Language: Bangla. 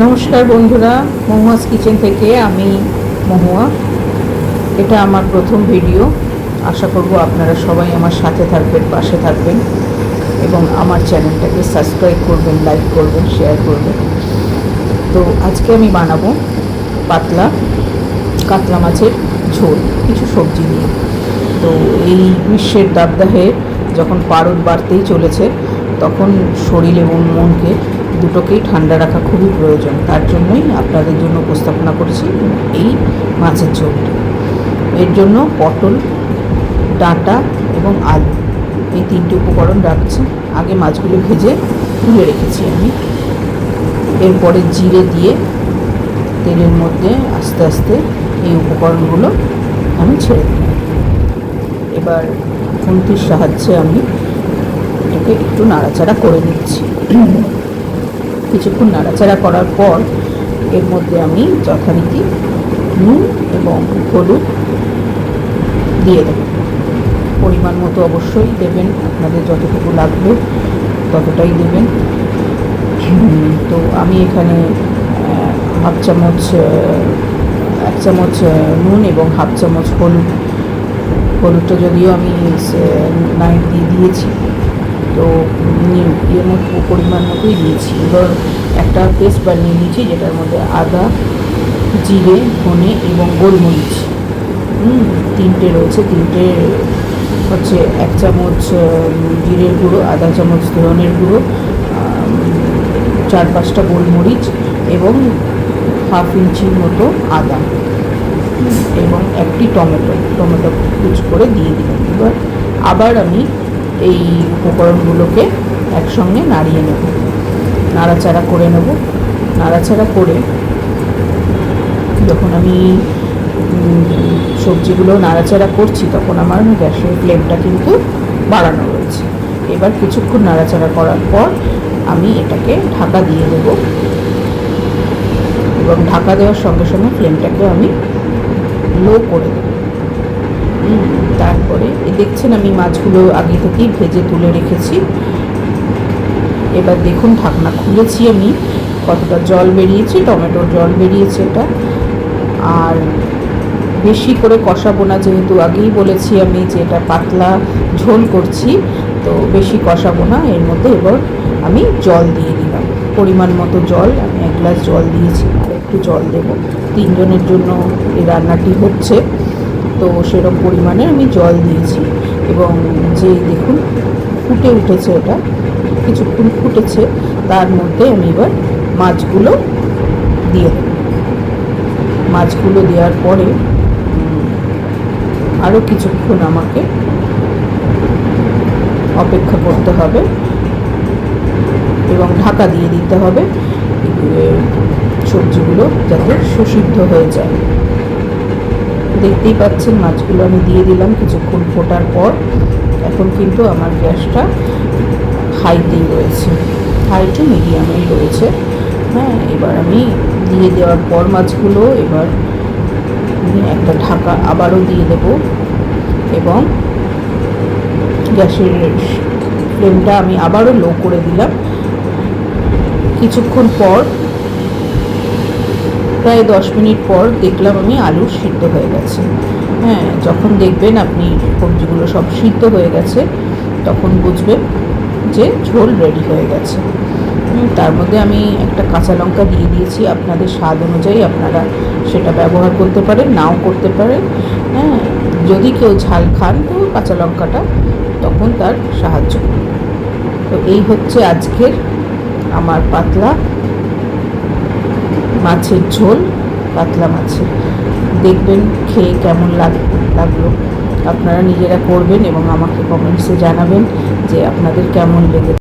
নমস্কার বন্ধুরা, মহুয়াস কিচেন থেকে আমি মহুয়া। এটা আমার প্রথম ভিডিও। আশা করব আপনারা সবাই আমার সাথে থাকবেন, পাশে থাকবেন এবং আমার চ্যানেলটাকে সাবস্ক্রাইব করবেন, লাইক করবেন, শেয়ার করবেন। তো আজকে আমি বানাবো পাতলা কাতলা মাছের ঝোল কিছু সবজি দিয়ে। তো এই গ্রীষ্মের দাবদাহে যখন পারদ বাড়তেই চলেছে, তখন শরীর এবং মনকে দুটোকেই ঠান্ডা রাখা খুবই প্রয়োজন। তার জন্যই আপনাদের জন্য উপস্থাপনা করছি এই মাছের ঝোলটি। এর জন্য পটল, ডাঁটা এবং আলু, এই তিনটি উপকরণ রাখছি। আগে মাছগুলো ভেজে তুলে রেখেছি আমি। এরপরে জিরে দিয়ে তেলের মধ্যে আস্তে আস্তে এই উপকরণগুলো আমি ছেড়ে দিলাম। এবার খুন্তির সাহায্যে আমি এটাকে একটু নাড়াচাড়া করে নিচ্ছি। কিছুক্ষণ নাড়াচাড়া করার পর এর মধ্যে আমি যথারীতি নুন এবং হলুদ দিয়ে দেব। পরিমাণ মতো অবশ্যই দেবেন, আপনাদের যতটুকু লাগবে ততটাই দেবেন। তো আমি এখানে এক চামচ নুন এবং হাফ চামচ হলুদটা যদিও আমি নাইট দিয়ে দিয়েছি, তো এর মধ্যে পরিমাণ মতোই দিয়েছি। এবার একটা পেস্ট বানিয়ে নিয়েছি, যেটার মধ্যে আদা, জিরে, ধনে এবং গোলমরিচ তিনটে রয়েছে। তিনটে হচ্ছে এক চামচ জিরের গুঁড়ো, আধা চামচ ধনের গুঁড়ো, 4-5টা গোলমরিচ এবং হাফ ইঞ্চির মতো আদা এবং একটি টমেটো কুচ করে দিয়ে দিলাম। এবার আবার আমি এই উপকরণগুলোকে একসঙ্গে নাড়িয়ে নেব, নাড়াচাড়া করে নেব। নাড়াচাড়া করে যখন আমি সবজিগুলো নাড়াচাড়া করছি, তখন আমার গ্যাসের ফ্লেমটা কিন্তু বাড়ানো রয়েছে। এবার কিছুক্ষণ নাড়াচাড়া করার পর আমি এটাকে ঢাকা দিয়ে দেব এবং ঢাকা দেওয়ার সঙ্গে সঙ্গে ফ্লেমটাকে আমি লো করে দেব। তারপরে দেখছেন আমি মাছগুলো আগে থেকেই ভেজে তুলে রেখেছি। এবার দেখুন ঢাকনা খুলেছি আমি, কতটা জল বেরিয়েছে, টমেটোর জল বেরিয়েছে এটা। আর বেশি করে কষাবো না, যেহেতু আগেই বলেছি আমি যে এটা পাতলা ঝোল করছি, তো বেশি কষাবো না। এর মধ্যে এবার আমি জল দিয়ে দিলাম, পরিমাণ মতো জল। আমি 1 গ্লাস জল দিয়েছি, আর একটু জল দেবো। 3 জনের জন্য এই রান্নাটি হচ্ছে, তো সেরকম পরিমাণে আমি জল দিয়েছি। এবং যে দেখুন ফুটে উঠেছে, এটা কিছুক্ষণ ফুটেছে, তার মধ্যে আমি এবার মাছগুলো দিয়ে দেব। মাছগুলো দেওয়ার পরে আরও কিছুক্ষণ আমাকে অপেক্ষা করতে হবে এবং ঢাকা দিয়ে দিতে হবে, সবজিগুলো যাতে সুসিদ্ধ হয়ে যায়। দেখতেই পাচ্ছেন মাছগুলো আমি দিয়ে দিলাম কিছুক্ষণ ফোটার পর। এখন কিন্তু আমার গ্যাসটা হাইতেই রয়েছে, হাই টু মিডিয়ামেই রয়েছে। হ্যাঁ, এবার আমি দিয়ে দেওয়ার পর মাছগুলো এবার আমি একটা ঢাকা আবারও দিয়ে দেব এবং গ্যাসের ফ্লেমটা আমি আবারও লো করে দিলাম। কিছুক্ষণ পর, প্রায় 10 মিনিট পর দেখলাম আমি আলু সিদ্ধ হয়ে গেছে। হ্যাঁ, যখন দেখবেন আপনি সবজিগুলো সব সিদ্ধ হয়ে গেছে, তখন বুঝবেন যে ঝোল রেডি হয়ে গেছে। তার মধ্যে আমি একটা কাঁচা লঙ্কা দিয়ে দিয়েছি। আপনাদের স্বাদ অনুযায়ী আপনারা সেটা ব্যবহার করতে পারেন, নাও করতে পারেন। হ্যাঁ, যদি কেউ ঝাল খান তো কাঁচা লঙ্কাটা তখন তার সাহায্য করবে। তো এই হচ্ছে আজকের আমার পাতলা মাছের ঝোল, কাতলা মাছের। দেখবেন খেয়ে কেমন লাগলো। আপনারা নিজেরা করবেন এবং আমাকে কমেন্টসে জানাবেন যে আপনাদের কেমন লেগেছে।